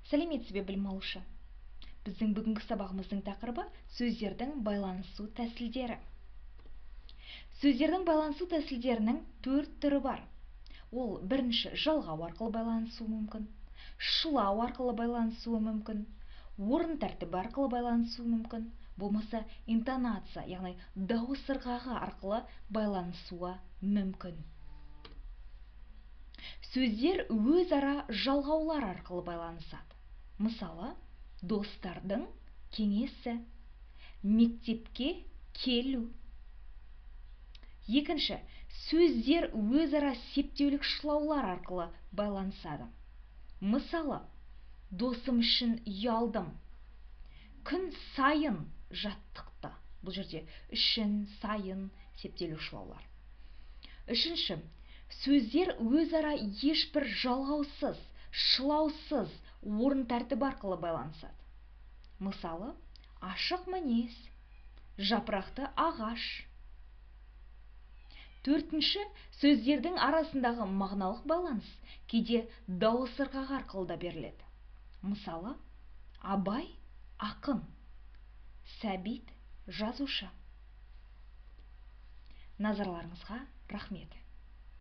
Сәлеметсіз бе білім алушы? Біздің бүгінгі сабағымыздың тақырыбы сөздердің байланысу тәсілдері. Сөздердің байланысу тәсілдерінің 4 түрі бар. Ол бірінші жалғау арқылы байланысуы мүмкін, шылау арқылы байланысуы мүмкін, орын тәртібі арқылы байланысуы мүмкін, болмаса интонация, яғни дауыс ырғағы арқылы байланысуы мүмкін. Сөздер өзара жалғаулар арқылы байланысады. Мысалы, достардың кеңесі, мектепке келу. Екінші, сөздер өзара септеулік шылаулар арқылы байланысады. Мысалы, досым үшін ұялдым, күн сайын жаттықты. Бұл жерде үшін, сайын септеулік шылаулар. Үшінші, сөздер өзара ешбір жалғаусыз, шылаусыз орын тәртібі арқылы байланысады. Мысалы, ашық мінез, жапырақты ағаш. Төртінші, сөздердің арасындағы мағыналық байланыс кейде дауыс ырғағы арқылы да беріледі. Мысалы, Абай ақын, Сәбит жазушы. Назарларыңызға рахмет.